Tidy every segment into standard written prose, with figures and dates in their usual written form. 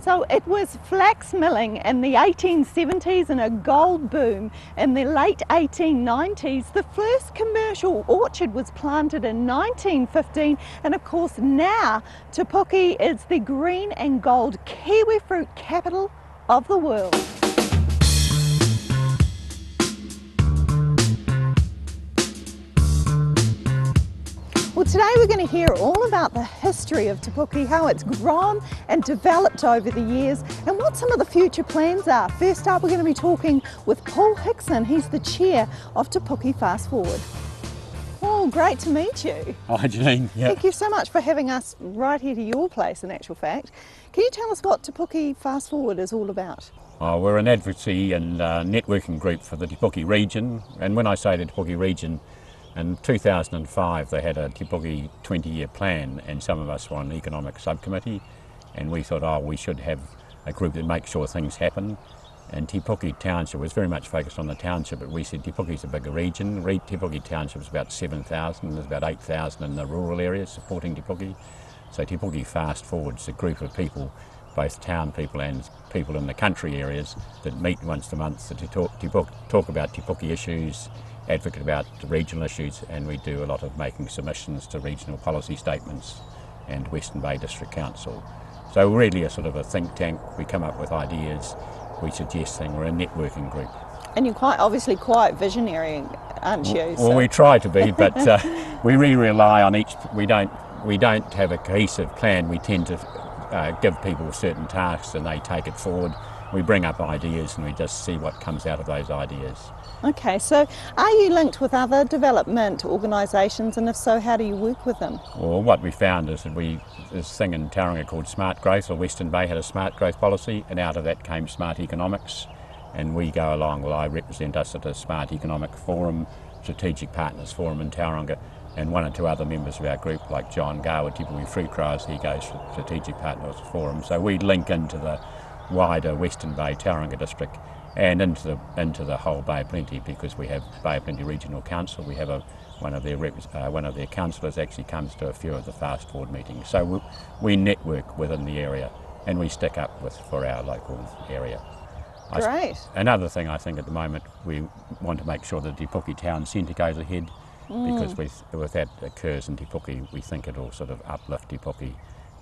So it was flax milling in the 1870s and a gold boom in the late 1890s. The first commercial orchard was planted in 1915, and of course now Te Puke is the green and gold kiwi fruit capital of the world. Well, today we're going to hear all about the history of Te Puke, how it's grown and developed over the years, and what some of the future plans are. First up, we're going to be talking with Paul Hickson. He's the chair of Te Puke Fast Forward. Paul, great to meet you. Hi, Janine. Yep. Thank you so much for having us right here to your place, in actual fact. Can you tell us what Te Puke Fast Forward is all about? We're an advocacy and networking group for the Te Puke region, and when I say the Te Puke region, in 2005 they had a Te Puke 20-year plan, and some of us were on the economic subcommittee, and we thought, we should have a group that makes sure things happen. And Te Puke Township was very much focused on the township, but we said Te Puke's a bigger region. Te Puke Township is about 7,000, there's about 8,000 in the rural areas supporting Te Puke. So Te Puke Fast Forward is a group of people, both town people and people in the country areas, that meet once a month to talk about Te Puke issues, advocate about the regional issues, and we do a lot of making submissions to regional policy statements and Western Bay District Council. So we're really a sort of a think tank. We come up with ideas, we suggest things. We're a networking group. And you're obviously quite visionary, aren't you? Well, we try to be, but we really rely on each. We don't have a cohesive plan. We tend to give people certain tasks and they take it forward. We bring up ideas and we just see what comes out of those ideas. Okay, so are you linked with other development organisations, and if so, how do you work with them? Well, what we found is that this thing in Tauranga called Smart Growth, or Western Bay had a Smart Growth policy, and out of that came Smart Economics, and we go along. Well, I represent us at a Smart Economic Forum, Strategic Partners Forum in Tauranga, and one or two other members of our group, like John Garwood, Te Puke Fruit Growers, he goes for Strategic Partners Forum. So we link into the wider Western Bay Tauranga district and into the whole Bay of Plenty, because we have Bay of Plenty Regional Council. We have one of their councillors actually comes to a few of the Fast Forward meetings. So we network within the area and we stick up for our local area. Great. Another thing I think at the moment, we want to make sure that Te Puke Town Centre goes ahead, because if that occurs in Te Puke, we think it'll sort of uplift Te Puke,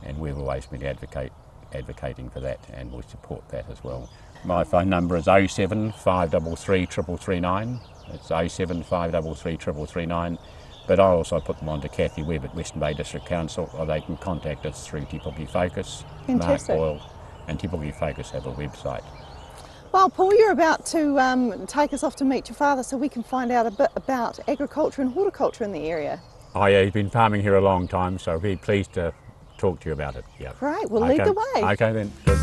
and we've always been advocating for that, and we support that as well. My phone number is 07 533 339. It's 07 533 339. But I also put them on to Kathy Webb at Western Bay District Council, or they can contact us through Te Puke Focus. Fantastic. Mark Boyle and Te Puke Focus have a website. Well, Paul, you're about to take us off to meet your father, so we can find out a bit about agriculture and horticulture in the area. Oh yeah, he's been farming here a long time, so I'll be pleased to talk to you about it. Yeah. Great, we'll lead the way. Okay then. Good.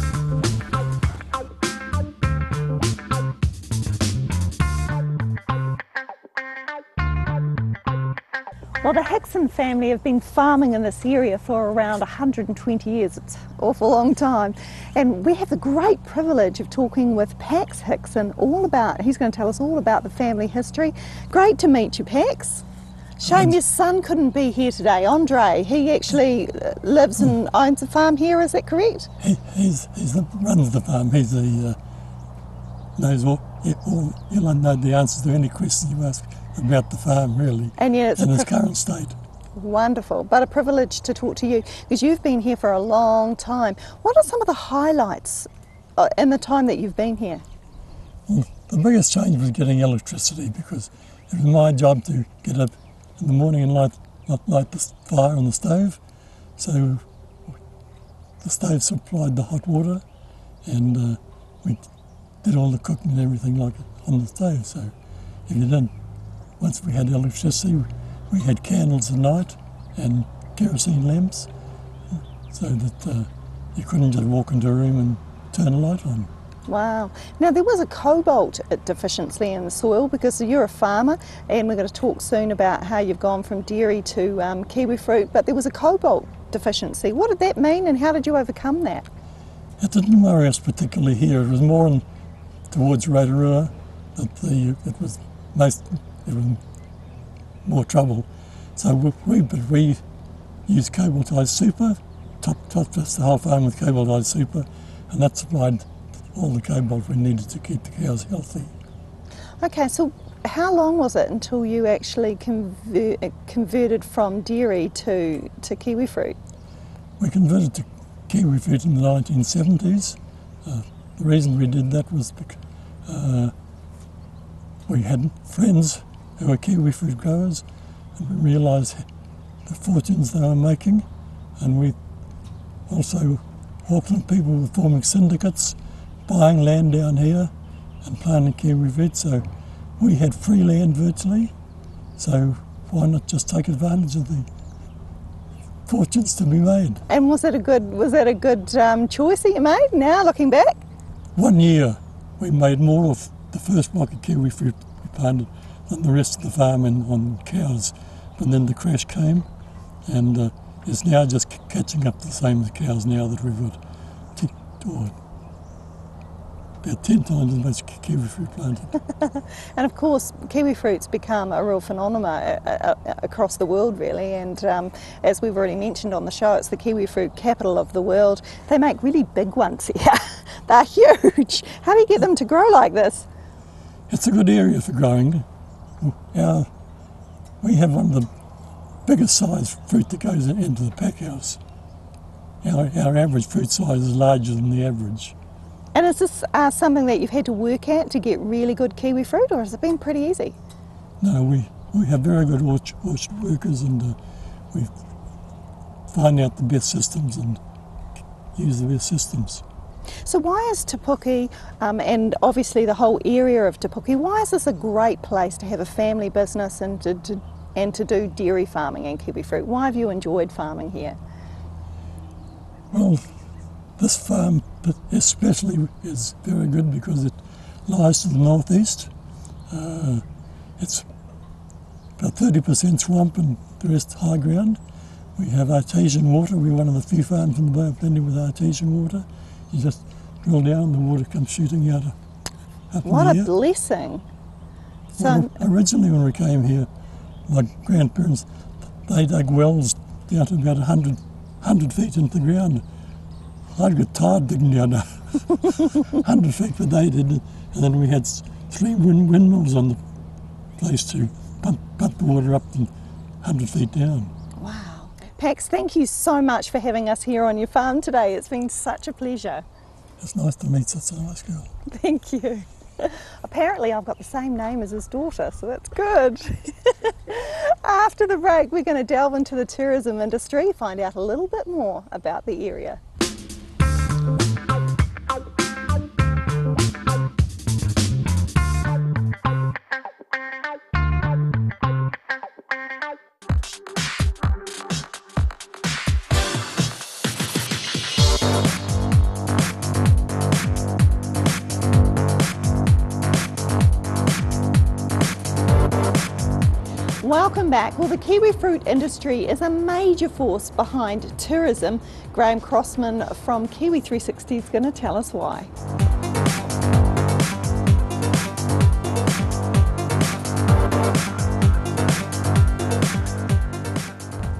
Well, the Hickson family have been farming in this area for around 120 years. It's an awful long time. And we have the great privilege of talking with Pax Hickson he's going to tell us all about the family history. Great to meet you, Pax. Shame your son couldn't be here today, Andre. He actually lives and owns a farm here, is that correct? He runs the farm. He's knows he'll know the answers to any question you ask about the farm, really, and yet it's in its current state. Wonderful, but a privilege to talk to you, because you've been here for a long time. What are some of the highlights in the time that you've been here? Well, the biggest change was getting electricity, because it was my job to get up in the morning and light the fire on the stove. So the stove supplied the hot water, and we did all the cooking and everything like it on the stove. So if you didn't, once we had electricity, we had candles at night and kerosene lamps, so that you couldn't just walk into a room and turn a light on. Wow. Now, there was a cobalt deficiency in the soil, because you're a farmer, and we're going to talk soon about how you've gone from dairy to kiwi fruit, but there was a cobalt deficiency. What did that mean, and how did you overcome that? It didn't worry us particularly here. It was more towards Rotorua that it was more trouble. So we used cobaltised super, topped the whole farm with cobaltised super, and that supplied all the cobalt we needed to keep the cows healthy. Okay, so how long was it until you actually converted from dairy to kiwi fruit? We converted to kiwi fruit in the 1970s. The reason we did that was because we had friends who were kiwi fruit growers, and we realised the fortunes they were making, and we also, Auckland people were forming syndicates, buying land down here and planting kiwi fruit, so we had free land virtually, so why not just take advantage of the fortunes to be made. And was that a good choice that you made now, looking back? 1 year we made more of the first block of kiwi fruit we planted than the rest of the farm on cows, but then the crash came, and it's now just catching up the same as cows now that we've got about 10 times as much kiwi fruit planted. And of course, kiwi fruit's become a real phenomenon across the world, really. And as we've already mentioned on the show, it's the kiwi fruit capital of the world. They make really big ones here. They're huge. How do you get them to grow like this? It's a good area for growing. We have one of the biggest size fruit that goes into the pack house. Our average fruit size is larger than the average. And is this something that you've had to work at to get really good kiwi fruit, or has it been pretty easy? No, we have very good orchard workers, and we find out the best systems and use the best systems. So why is Te Puke, and obviously the whole area of Te Puke, why is this a great place to have a family business and to do dairy farming and kiwi fruit? Why have you enjoyed farming here? Well, this farm especially is very good because it lies to the northeast. It's about 30% swamp and the rest high ground. We have artesian water. We're one of the few farms in the Bay of Plenty with artesian water. You just drill down, the water comes shooting out up in the air. What a blessing. Well, originally when we came here, my grandparents, they dug wells down to about 100 feet into the ground. I got tired digging down 100 feet, but they did it. And then we had 3 windmills on the place to pump the water up and 100 feet down. Wow. Pax, thank you so much for having us here on your farm today. It's been such a pleasure. It's nice to meet such a nice girl. Thank you. Apparently I've got the same name as his daughter, so that's good. After the break, we're going to delve into the tourism industry, find out a little bit more about the area. Welcome back. Well, the kiwi fruit industry is a major force behind tourism. Graham Crossman from Kiwi 360 is going to tell us why.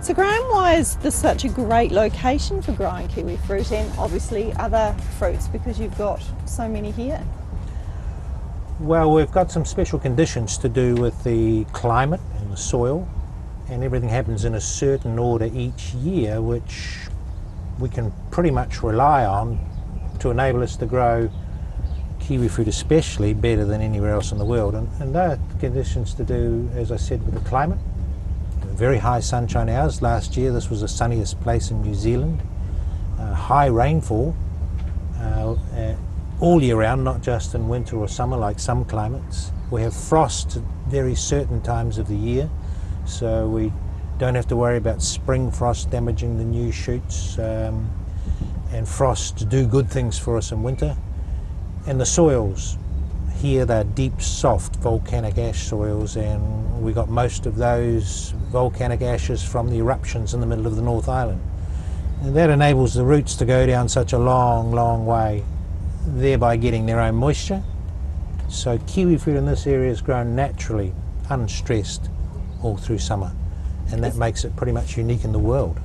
So Graham, why is this such a great location for growing kiwi fruit and obviously other fruits, because you've got so many here? Well, we've got some special conditions to do with the climate and the soil, and everything happens in a certain order each year, which we can pretty much rely on to enable us to grow kiwi fruit especially better than anywhere else in the world. And there are conditions to do, as I said, with the climate. Very high sunshine hours. Last year this was the sunniest place in New Zealand. High rainfall all year round, not just in winter or summer like some climates. We have frost at very certain times of the year, so we don't have to worry about spring frost damaging the new shoots, and frost do good things for us in winter. And the soils here, they're deep, soft volcanic ash soils, and we got most of those volcanic ashes from the eruptions in the middle of the North Island. And that enables the roots to go down such a long, long way, thereby getting their own moisture. So kiwi fruit in this area is grown naturally, unstressed, all through summer, and that makes it pretty much unique in the world.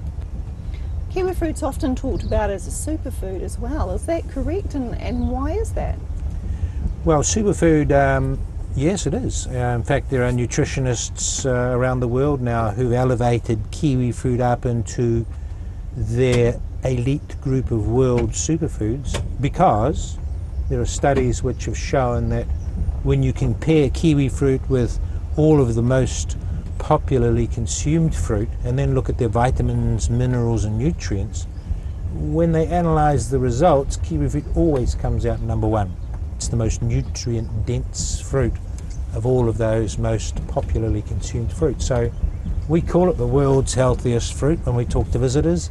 Kiwi fruit's often talked about as a superfood as well. Is that correct, and why is that? Well, superfood, yes it is. In fact, there are nutritionists around the world now who've elevated kiwi fruit up into their elite group of world superfoods, because there are studies which have shown that when you compare kiwi fruit with all of the most popularly consumed fruit and then look at their vitamins, minerals and nutrients, when they analyse the results, kiwi fruit always comes out number one. It's the most nutrient dense fruit of all of those most popularly consumed fruits. So we call it the world's healthiest fruit when we talk to visitors,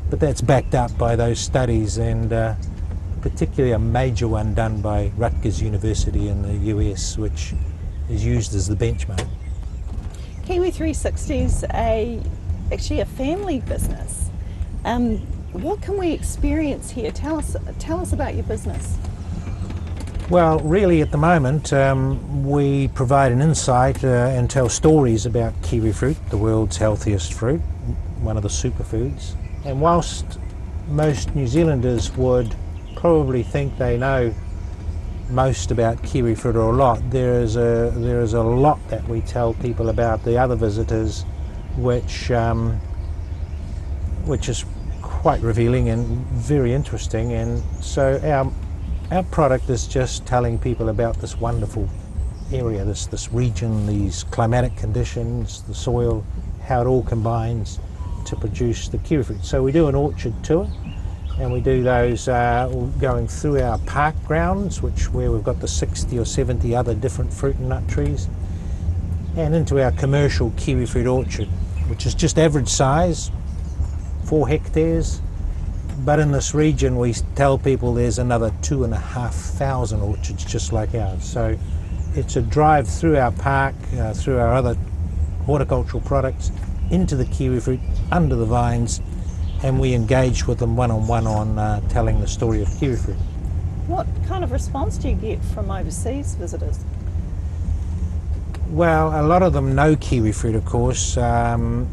but that's backed up by those studies, and particularly a major one done by Rutgers University in the US, which is used as the benchmark. Kiwi 360 is actually a family business. What can we experience here? Tell us about your business. Well, really at the moment we provide an insight and tell stories about kiwi fruit, the world's healthiest fruit, one of the superfoods. And whilst most New Zealanders would probably think they know most about kiwi fruit, or a lot, there is a lot that we tell people about the other visitors, which is quite revealing and very interesting. And so our product is just telling people about this wonderful area, this region, these climatic conditions, the soil, how it all combines to produce the kiwi fruit. So we do an orchard tour, and we do those going through our park grounds, where we've got the 60 or 70 other different fruit and nut trees, and into our commercial kiwi fruit orchard, which is just average size, 4 hectares. But in this region we tell people there's another 2,500 orchards just like ours. So it's a drive through our park, through our other horticultural products, into the kiwi fruit, under the vines, and we engage with them one-on-one on telling the story of kiwi fruit. What kind of response do you get from overseas visitors? Well, a lot of them know kiwi fruit, of course, and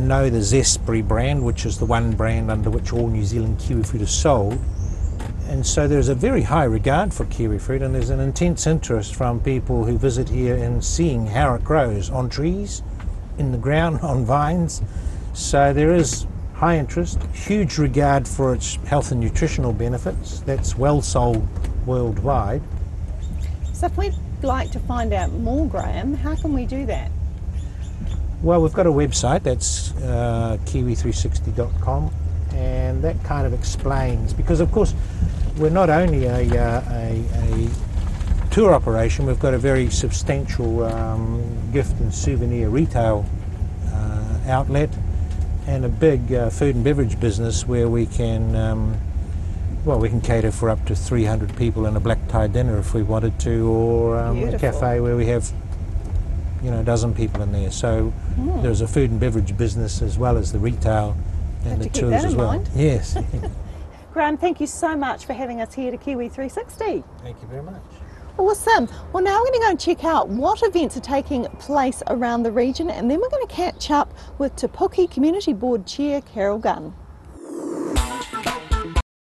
know the Zespri brand, which is the one brand under which all New Zealand kiwi fruit is sold. And so there's a very high regard for kiwi fruit, and there's an intense interest from people who visit here in seeing how it grows on trees, in the ground, on vines. So there is high interest, huge regard for its health and nutritional benefits. That's well sold worldwide. So if we'd like to find out more, Graham, how can we do that? Well, we've got a website, that's kiwi360.com, and that kind of explains, because of course we're not only a tour operation, we've got a very substantial gift and souvenir retail outlet, and a big food and beverage business where we can we can cater for up to 300 people in a black tie dinner if we wanted to, or a cafe where we have a dozen people in there. So there's a food and beverage business as well as the retail and the tours as well. Yes. Graham, thank you so much for having us here to Kiwi 360. Thank you very much. Awesome. Well, now we're going to go and check out what events are taking place around the region, and then we're going to catch up with Te Puke Community Board Chair Carol Gunn.